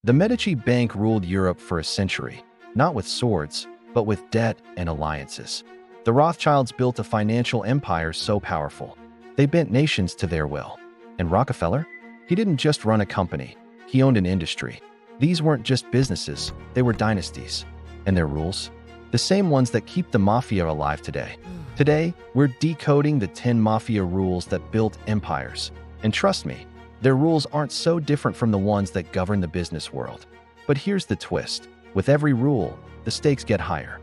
The Medici Bank ruled Europe for a century, not with swords, but with debt and alliances. The Rothschilds built a financial empire so powerful, they bent nations to their will. And Rockefeller? He didn't just run a company, he owned an industry. These weren't just businesses, they were dynasties. And their rules? The same ones that keep the Mafia alive today. Today, we're decoding the 10 Mafia rules that built empires. And trust me, their rules aren't so different from the ones that govern the business world. But here's the twist. With every rule, the stakes get higher.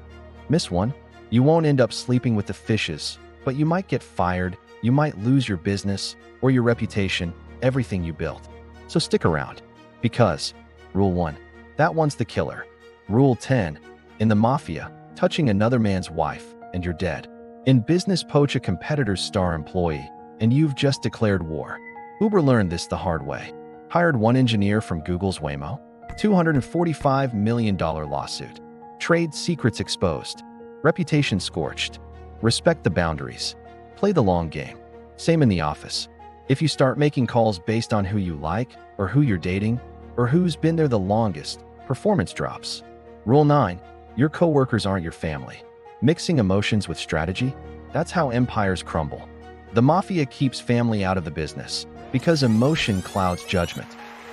Miss one, you won't end up sleeping with the fishes, but you might get fired, you might lose your business, or your reputation, everything you built. So stick around. Because, Rule 1, that one's the killer. Rule 10, in the Mafia, touching another man's wife, and you're dead. In business, poach a competitor's star employee, and you've just declared war. Uber learned this the hard way. Hired one engineer from Google's Waymo. $245 million lawsuit. Trade secrets exposed. Reputation scorched. Respect the boundaries. Play the long game. Same in the office. If you start making calls based on who you like, or who you're dating, or who's been there the longest, performance drops. Rule 9, your coworkers aren't your family. Mixing emotions with strategy, that's how empires crumble. The Mafia keeps family out of the business, because emotion clouds judgment.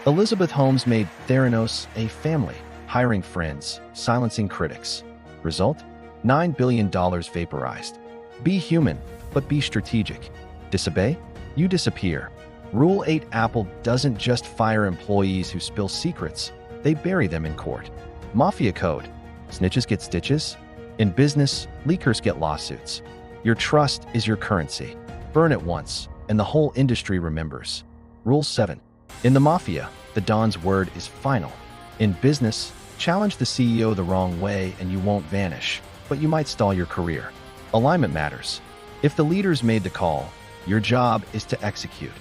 Elizabeth Holmes made Theranos a family, hiring friends, silencing critics. Result? $9 billion vaporized. Be human, but be strategic. Disobey? You disappear. Rule 8, Apple doesn't just fire employees who spill secrets, they bury them in court. Mafia code. Snitches get stitches. In business, leakers get lawsuits. Your trust is your currency. Burn it once, and the whole industry remembers. Rule 7. In the Mafia, the Don's word is final. In business, challenge the CEO the wrong way and you won't vanish, but you might stall your career. Alignment matters. If the leaders made the call, your job is to execute,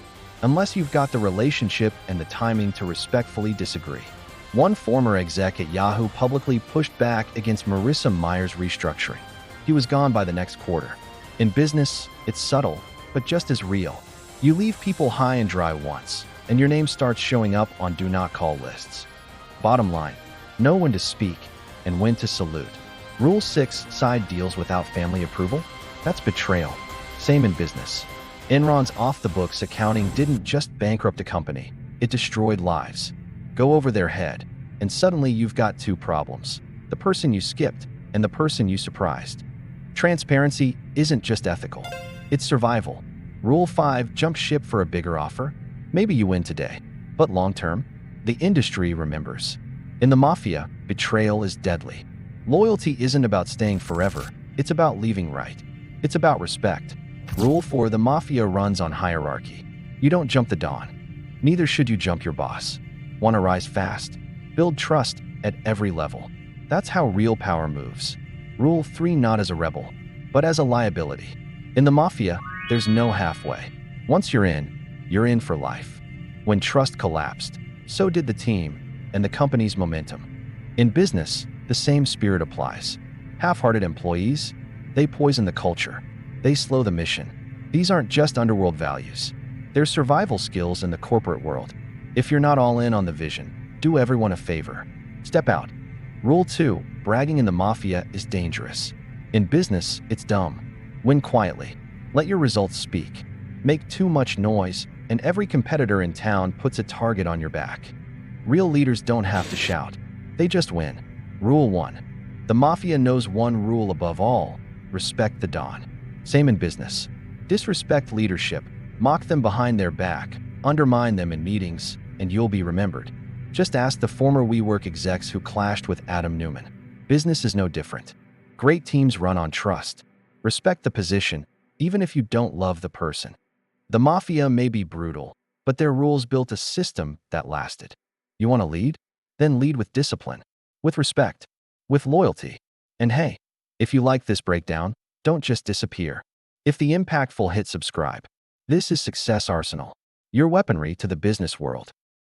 unless you've got the relationship and the timing to respectfully disagree. One former exec at Yahoo publicly pushed back against Marissa Mayer's restructuring. He was gone by the next quarter. In business, it's subtle, but just as real. You leave people high and dry once, and your name starts showing up on do not call lists. Bottom line, know when to speak and when to salute. Rule 6, side deals without family approval? That's betrayal. Same in business. Enron's off-the-books accounting didn't just bankrupt a company, it destroyed lives. Go over their head, and suddenly you've got two problems: the person you skipped and the person you surprised. Transparency isn't just ethical, it's survival. Rule 5, jump ship for a bigger offer? Maybe you win today, but long-term, the industry remembers. In the Mafia, betrayal is deadly. Loyalty isn't about staying forever, it's about leaving right. It's about respect. Rule 4, the Mafia runs on hierarchy. You don't jump the Don. Neither should you jump your boss. Want to rise fast? Build trust at every level. That's how real power moves. Rule 3, not as a rebel, but as a liability. In the Mafia, there's no halfway. Once you're in for life. When trust collapsed, so did the team and the company's momentum. In business, the same spirit applies. Half-hearted employees, they poison the culture. They slow the mission. These aren't just underworld values. They're survival skills in the corporate world. If you're not all in on the vision, do everyone a favor. Step out. Rule 2, bragging in the Mafia is dangerous. In business, it's dumb. Win quietly. Let your results speak. Make too much noise, and every competitor in town puts a target on your back. Real leaders don't have to shout. They just win. Rule 1. The Mafia knows one rule above all: respect the Don. Same in business. Disrespect leadership, mock them behind their back, undermine them in meetings, and you'll be remembered. Just ask the former WeWork execs who clashed with Adam Newman. Business is no different. Great teams run on trust. Respect the position, even if you don't love the person. The Mafia may be brutal, but their rules built a system that lasted. You want to lead? Then lead with discipline, with respect, with loyalty. And hey, if you like this breakdown, don't just disappear. If the impactful hit subscribe. This is Success Arsenal, your weaponry to the business world.